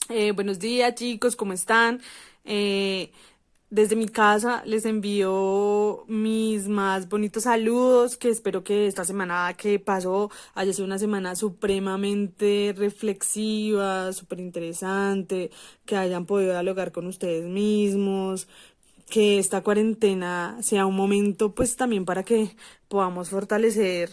Buenos días, chicos, ¿cómo están? Eh, Desde mi casa les envío mis más bonitos saludos, que espero que esta semana que pasó haya sido una semana supremamente reflexiva, súper interesante, que hayan podido dialogar con ustedes mismos, que esta cuarentena sea un momento pues también para que podamos fortalecer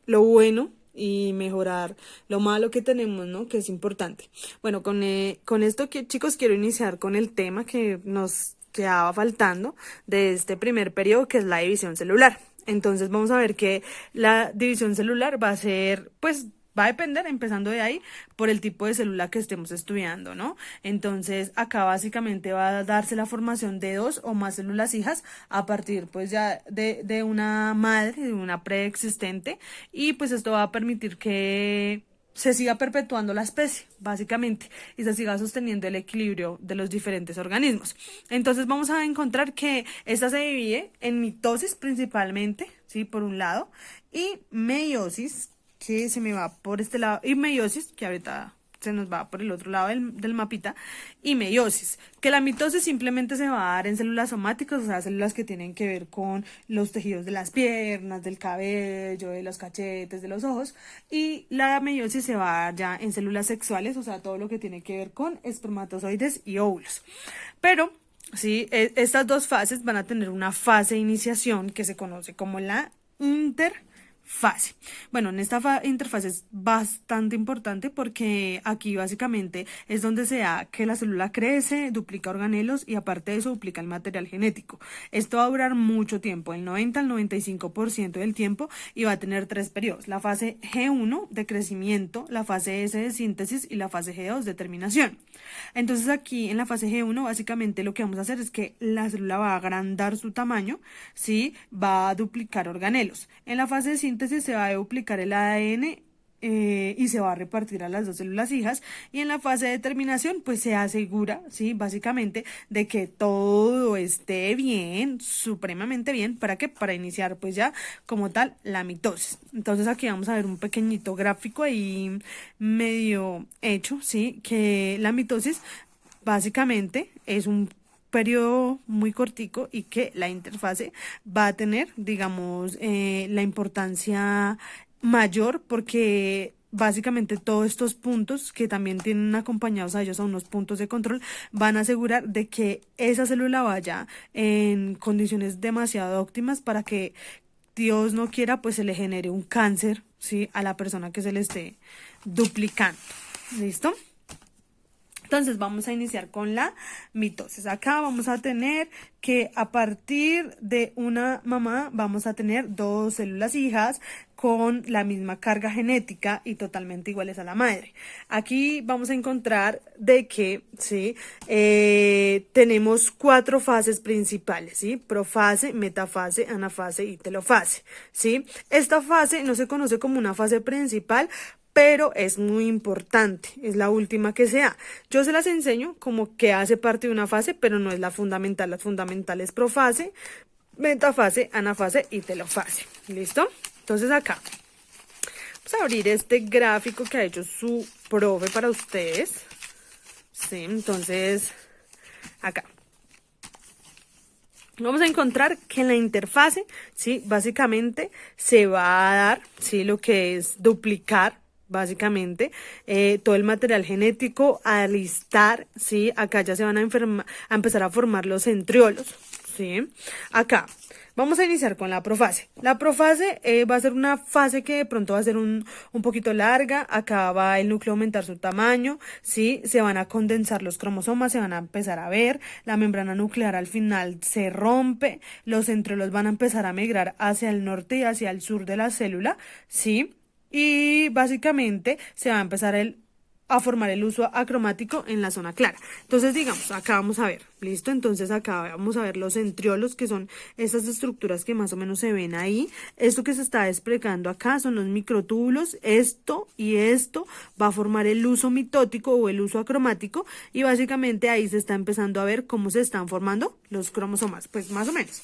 lo bueno y mejorar lo malo que tenemos, ¿no? Que es importante. Bueno, con esto, chicos, quiero iniciar con el tema que nos quedaba faltando de este primer periodo, que es la división celular. Entonces vamos a ver que la división celular va a ser, pues, va a depender, empezando de ahí, por el tipo de célula que estemos estudiando, ¿no? Entonces, acá básicamente va a darse la formación de dos o más células hijas a partir, pues, ya de una madre, de una preexistente, y pues esto va a permitir que se siga perpetuando la especie, básicamente, y se siga sosteniendo el equilibrio de los diferentes organismos. Entonces vamos a encontrar que esta se divide en mitosis principalmente, ¿sí? Por un lado, y meiosis, que se me va por este lado, y meiosis, que ahorita se nos va por el otro lado del mapita, y meiosis, que la mitosis simplemente se va a dar en células somáticas, o sea, células que tienen que ver con los tejidos de las piernas, del cabello, de los cachetes, de los ojos, y la meiosis se va a dar ya en células sexuales, o sea, todo lo que tiene que ver con espermatozoides y óvulos. Pero sí, estas dos fases van a tener una fase de iniciación que se conoce como la interfase. Bueno, en esta interfase es bastante importante porque aquí básicamente es donde se da que la célula crece, duplica organelos y aparte de eso duplica el material genético. Esto va a durar mucho tiempo, el 90 al 95% del tiempo, y va a tener tres periodos: la fase G1 de crecimiento, la fase S de síntesis y la fase G2 de terminación. Entonces aquí en la fase G1 básicamente lo que vamos a hacer es que la célula va a agrandar su tamaño, ¿sí? Va a duplicar organelos. En la fase de síntesis se va a duplicar el ADN, y se va a repartir a las dos células hijas, y en la fase de terminación pues se asegura, ¿sí? Básicamente de que todo esté bien, supremamente bien. ¿Para qué? Para iniciar pues ya como tal la mitosis. Entonces aquí vamos a ver un pequeñito gráfico ahí medio hecho, ¿sí? Que la mitosis básicamente es un periodo muy cortico y que la interfase va a tener, digamos, la importancia mayor porque básicamente todos estos puntos que también tienen acompañados a ellos a unos puntos de control van a asegurar de que esa célula vaya en condiciones demasiado óptimas para que Dios no quiera pues se le genere un cáncer, ¿sí? A la persona que se le esté duplicando. ¿Listo? Entonces vamos a iniciar con la mitosis. Acá vamos a tener que a partir de una mamá vamos a tener dos células hijas con la misma carga genética y totalmente iguales a la madre. Aquí vamos a encontrar de que, ¿sí? Tenemos cuatro fases principales, ¿sí? Profase, metafase, anafase y telofase, ¿sí? Esta fase no se conoce como una fase principal, pero es muy importante, es la última que se da. Yo se las enseño como que hace parte de una fase, pero no es la fundamental. La fundamental es profase, metafase, anafase y telofase. ¿Listo? Entonces acá vamos a abrir este gráfico que ha hecho su profe para ustedes. Sí, entonces acá vamos a encontrar que en la interfase, sí, básicamente se va a dar, sí, lo que es duplicar básicamente todo el material genético, alistar, sí, acá ya se van a empezar a formar los centriolos, sí. Acá vamos a iniciar con la profase. La profase va a ser una fase que de pronto va a ser un poquito larga. Acá va el núcleo a aumentar su tamaño, ¿sí? Se van a condensar los cromosomas, se van a empezar a ver. La membrana nuclear al final se rompe. Los centriolos van a empezar a migrar hacia el norte y hacia el sur de la célula, ¿sí? Y básicamente se va a empezar a formar el uso acromático en la zona clara. Entonces, digamos, acá vamos a ver, ¿listo? Entonces acá vamos a ver los centriolos, que son estas estructuras que más o menos se ven ahí. Esto que se está desplegando acá son los microtúbulos. Esto y esto va a formar el uso mitótico o el uso acromático, y básicamente ahí se está empezando a ver cómo se están formando los cromosomas, pues más o menos.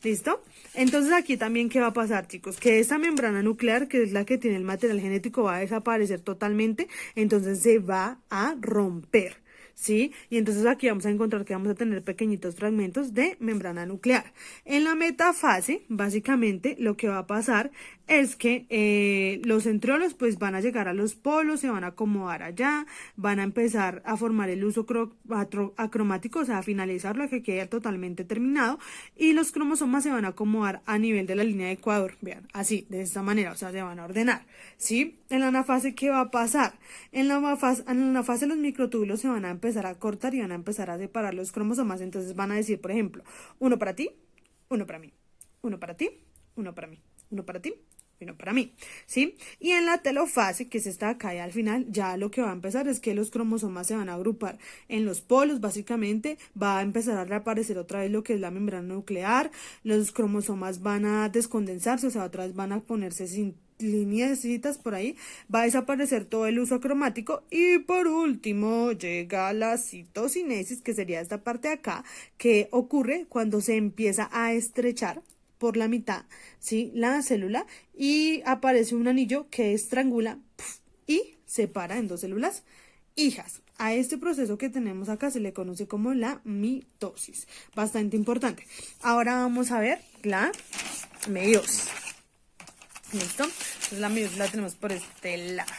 ¿Listo? Entonces aquí también, ¿qué va a pasar, chicos? Que esta membrana nuclear, que es la que tiene el material genético, va a desaparecer totalmente, entonces se va a romper, ¿sí? Y entonces aquí vamos a encontrar que vamos a tener pequeñitos fragmentos de membrana nuclear. En la metafase, básicamente, lo que va a pasar es que los centriolos pues van a llegar a los polos, se van a acomodar allá, van a empezar a formar el uso acromático, o sea, a finalizarlo, que quede totalmente terminado, y los cromosomas se van a acomodar a nivel de la línea de Ecuador, vean, así, de esta manera, o sea, se van a ordenar, ¿sí? En la anafase, ¿qué va a pasar? En la anafase los microtúbulos se van a empezar a cortar y van a empezar a separar los cromosomas, entonces van a decir, por ejemplo, uno para ti, uno para mí, uno para ti, uno para mí, uno para ti, uno para mí, ¿sí? Y en la telofase, que es esta acá y al final, ya lo que va a empezar es que los cromosomas se van a agrupar en los polos, básicamente, va a empezar a reaparecer otra vez lo que es la membrana nuclear, los cromosomas van a descondensarse, o sea, otra vez van a ponerse sin lineecitas por ahí, va a desaparecer todo el uso cromático y por último llega la citocinesis, que sería esta parte de acá, que ocurre cuando se empieza a estrechar por la mitad, ¿sí? La célula y aparece un anillo que estrangula y separa en dos células hijas. A este proceso que tenemos acá se le conoce como la mitosis, bastante importante. Ahora vamos a ver la meiosis. ¿Listo? Entonces la meiosis la tenemos por este lado.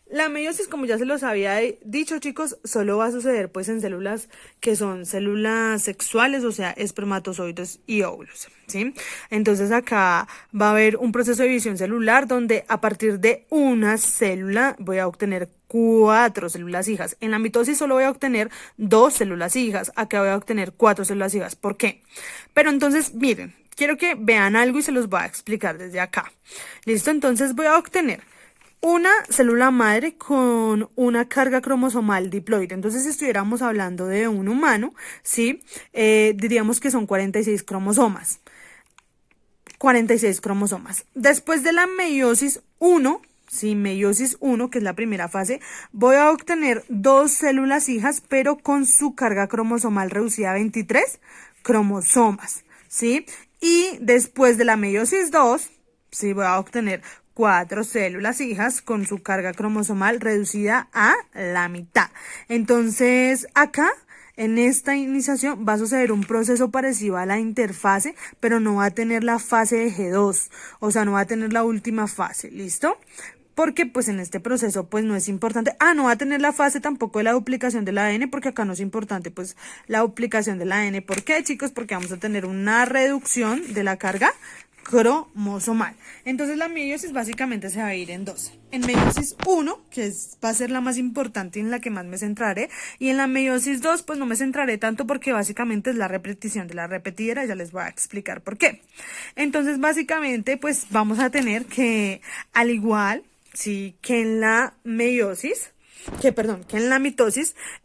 La meiosis, como ya se los había dicho, chicos, solo va a suceder pues en células que son células sexuales, o sea, espermatozoides y óvulos, ¿sí? Entonces acá va a haber un proceso de división celular donde a partir de una célula voy a obtener 4 células hijas. En la mitosis solo voy a obtener 2 células hijas. Acá voy a obtener 4 células hijas. ¿Por qué? Pero entonces, miren, quiero que vean algo y se los voy a explicar desde acá. ¿Listo? Entonces voy a obtener una célula madre con una carga cromosomal diploide. Entonces, si estuviéramos hablando de un humano, ¿sí? Diríamos que son 46 cromosomas. 46 cromosomas. Después de la meiosis 1, ¿sí? Meiosis 1, que es la primera fase, voy a obtener 2 células hijas, pero con su carga cromosomal reducida a 23 cromosomas, ¿sí? Y después de la meiosis 2, ¿sí? Voy a obtener 4 células hijas con su carga cromosomal reducida a la mitad. Entonces, acá, en esta iniciación, va a suceder un proceso parecido a la interfase, pero no va a tener la fase de G2, o sea, no va a tener la última fase, ¿listo? Porque pues en este proceso pues no es importante, no va a tener la fase tampoco de la duplicación del ADN, porque acá no es importante pues la duplicación del ADN. ¿Por qué, chicos? Porque vamos a tener una reducción de la carga cromosomal. Entonces la meiosis básicamente se va a ir en dos. En meiosis 1, que va a ser la más importante y en la que más me centraré, y en la meiosis 2 pues no me centraré tanto porque básicamente es la repetición de la repetidera, ya les voy a explicar por qué. Entonces básicamente pues vamos a tener que, al igual, sí, que en la meiosis, que en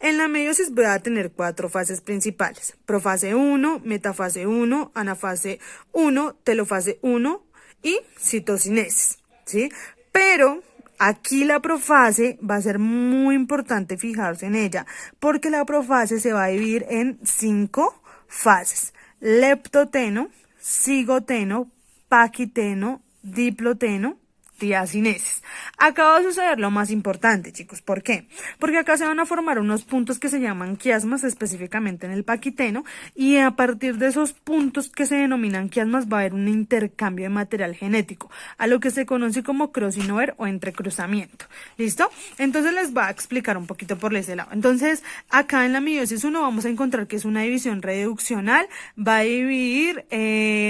en la meiosis voy a tener 4 fases principales: profase 1, metafase 1, anafase 1, telofase 1 y citocinesis, ¿sí? Pero aquí la profase va a ser muy importante fijarse en ella, porque la profase se va a dividir en 5 fases: leptoteno, cigoteno, paquiteno, diploteno, tiacinesis. Acá va a suceder lo más importante, chicos. ¿Por qué? Porque acá se van a formar unos puntos que se llaman quiasmas, específicamente en el paquiteno, y a partir de esos puntos que se denominan quiasmas va a haber un intercambio de material genético, a lo que se conoce como crossing over o entrecruzamiento. ¿Listo? Entonces les voy a explicar un poquito por ese lado. Entonces, acá en la meiosis 1 vamos a encontrar que es una división reduccional, va a dividir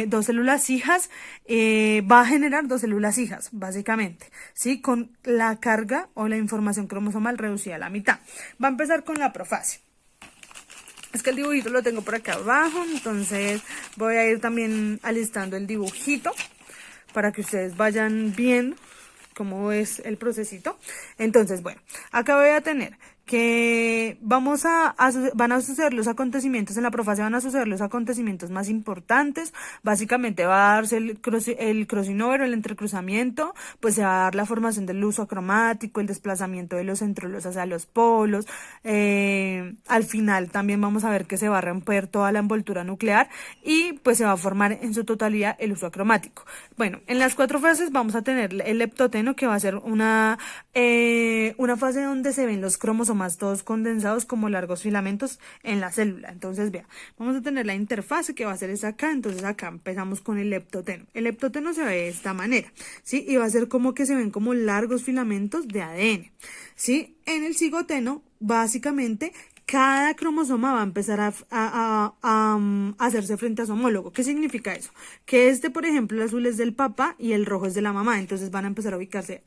2 células hijas, va a generar 2 células hijas, básicamente, ¿sí? Con la carga o la información cromosomal reducida a la mitad. Va a empezar con la profase. Es que el dibujito lo tengo por acá abajo, entonces voy a ir también alistando el dibujito para que ustedes vayan viendo cómo es el procesito. Entonces, bueno, acá voy a tener que van a suceder los acontecimientos, en la profase van a suceder los acontecimientos más importantes. Básicamente va a darse el crossing over, el entrecruzamiento, pues se va a dar la formación del uso acromático, el desplazamiento de los centriolos hacia los polos. Al final también vamos a ver que se va a romper toda la envoltura nuclear y pues se va a formar en su totalidad el uso acromático. Bueno, en las 4 fases vamos a tener el leptoteno, que va a ser una fase donde se ven los cromosomas cromosomas todos condensados como largos filamentos en la célula. Entonces, vea, vamos a tener la interfase que va a ser esa acá. Entonces, acá empezamos con el leptoteno. El leptoteno se ve de esta manera, ¿sí? Y va a ser como que se ven como largos filamentos de ADN, ¿sí? En el cigoteno, básicamente, cada cromosoma va a empezar a hacerse frente a su homólogo. ¿Qué significa eso? Que por ejemplo, el azul es del papá y el rojo es de la mamá. Entonces van a empezar a ubicarse.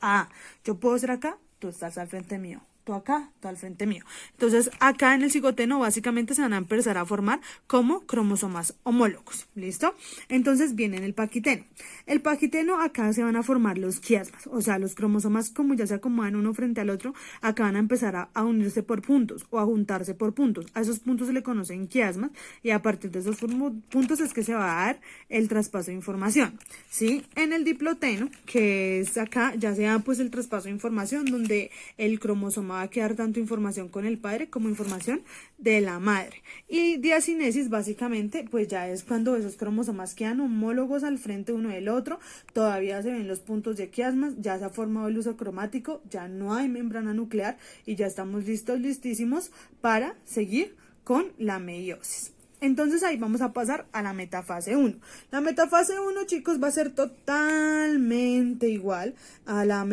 Yo puedo ser acá, tú estás al frente mío. Tú acá, tú al frente mío. Entonces, acá en el cigoteno básicamente se van a empezar a formar como cromosomas homólogos. ¿Listo? Entonces viene en el paquiteno. El paquiteno, acá se van a formar los quiasmas. O sea, los cromosomas, como ya se acomodan uno frente al otro, acá van a empezar a unirse por puntos o a juntarse por puntos. A esos puntos se le conocen quiasmas y a partir de esos puntos es que se va a dar el traspaso de información. ¿Sí? En el diploteno, que es acá, ya se da pues el traspaso de información donde el cromosoma va a quedar tanto información con el padre como información de la madre. Y diacinesis básicamente pues ya es cuando esos cromosomas quedan homólogos al frente uno del otro, todavía se ven los puntos de quiasmas, ya se ha formado el uso cromático, ya no hay membrana nuclear y ya estamos listísimos para seguir con la meiosis. Entonces ahí vamos a pasar a la metafase 1. La metafase 1, chicos, va a ser totalmente igual a la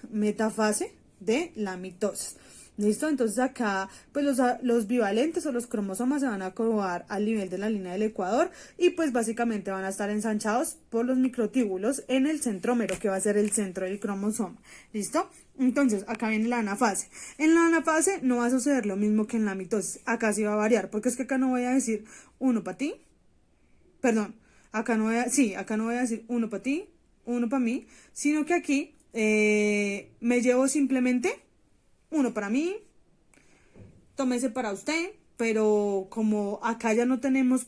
metafase de la mitosis. ¿Listo? Entonces acá pues los bivalentes o los cromosomas se van a acomodar al nivel de la línea del ecuador y pues básicamente van a estar ensanchados por los microtíbulos en el centrómero, que va a ser el centro del cromosoma. ¿Listo? Entonces acá viene la anafase. En la anafase no va a suceder lo mismo que en la mitosis. Acá sí va a variar, porque es que acá no voy a decir uno para ti, perdón, acá no voy a decir uno para ti, uno para mí, sino que aquí me llevo simplemente uno para mí, tómese para usted, pero como acá ya no tenemos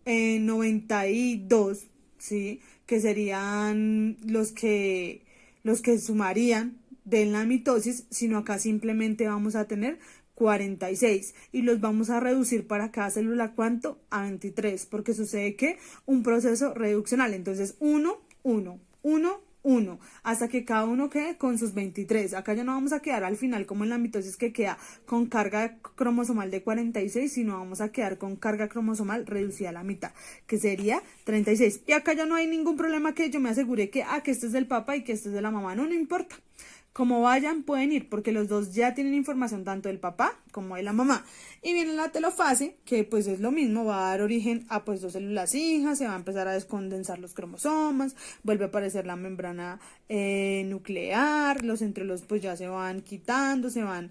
92, ¿sí? Que serían los que sumarían de la mitosis, sino acá simplemente vamos a tener 46 y los vamos a reducir para cada célula, ¿cuánto? A 23, porque sucede que un proceso reduccional, entonces 1, hasta que cada uno quede con sus 23. Acá ya no vamos a quedar al final como en la mitosis que queda con carga cromosomal de 46, sino vamos a quedar con carga cromosomal reducida a la mitad, que sería 36. Y acá ya no hay ningún problema que yo me asegure que este es del papá y que este es de la mamá. No importa. Como vayan, pueden ir, porque los dos ya tienen información tanto del papá como de la mamá. Y viene la telofase, que pues es lo mismo, va a dar origen a pues dos células hijas, se va a empezar a descondensar los cromosomas, vuelve a aparecer la membrana nuclear, los centriolos pues ya se van quitando, se van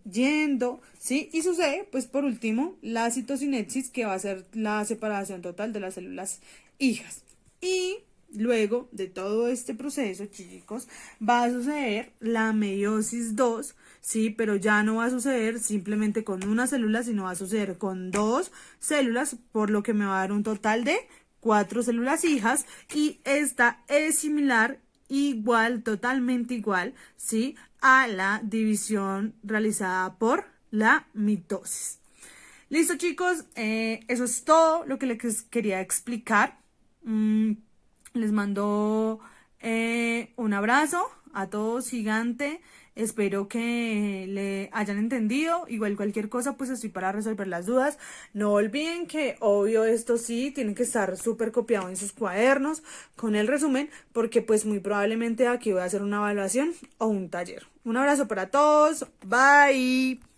yendo, ¿sí? Y sucede pues por último la citocinepsis, que va a ser la separación total de las células hijas. Y luego de todo este proceso, chicos, va a suceder la meiosis 2, ¿sí? Pero ya no va a suceder simplemente con una célula, sino va a suceder con dos células, por lo que me va a dar un total de 4 células hijas, y esta es similar, igual, totalmente igual, ¿sí? A la división realizada por la mitosis. Listo, chicos, eso es todo lo que les quería explicar. Les mando un abrazo a todos gigante. Espero que le hayan entendido. Igual cualquier cosa pues estoy para resolver las dudas. No olviden que obvio esto sí tiene que estar súper copiado en sus cuadernos con el resumen, porque pues muy probablemente aquí voy a hacer una evaluación o un taller. Un abrazo para todos. Bye.